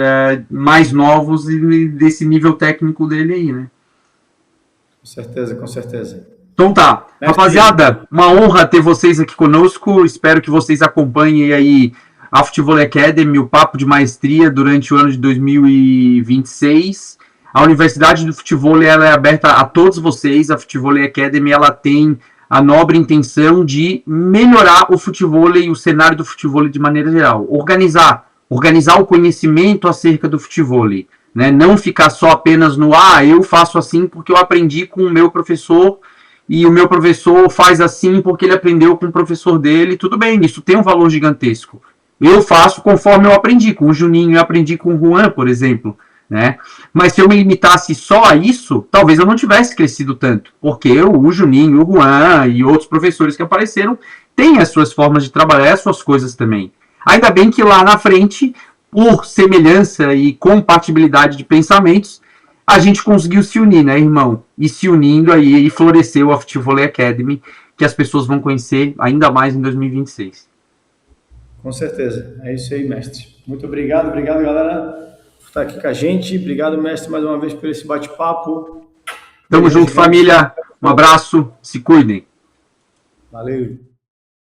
mais novos e desse nível técnico dele aí, né? Com certeza. Então tá, rapaziada, uma honra ter vocês aqui conosco, espero que vocês acompanhem aí a Futebol Academy, o Papo de Maestria durante o ano de 2026. A Universidade do Futevôlei, ela é aberta a todos vocês. A Futevôlei Academy, ela tem a nobre intenção de melhorar o futevôlei, o cenário do futevôlei de maneira geral. Organizar o conhecimento acerca do futevôlei, né? Não ficar só apenas no, eu faço assim porque eu aprendi com o meu professor e o meu professor faz assim porque ele aprendeu com o professor dele. Tudo bem, isso tem um valor gigantesco. Eu faço conforme eu aprendi. Com o Juninho, eu aprendi com o Juan, por exemplo, né? Mas se eu me limitasse só a isso, talvez eu não tivesse crescido tanto, porque o Juninho, o Juan e outros professores que apareceram têm as suas formas de trabalhar, as suas coisas também. Ainda bem que lá na frente, por semelhança e compatibilidade de pensamentos, a gente conseguiu se unir, né, irmão? E se unindo aí, e floresceu a Futevôlei Academy, que as pessoas vão conhecer ainda mais em 2026. Com certeza. É isso aí, mestre. Muito obrigado, galera, por estar aqui com a gente. Obrigado, mestre, mais uma vez por esse bate-papo. Tamo junto, família. Um abraço. Se cuidem. Valeu.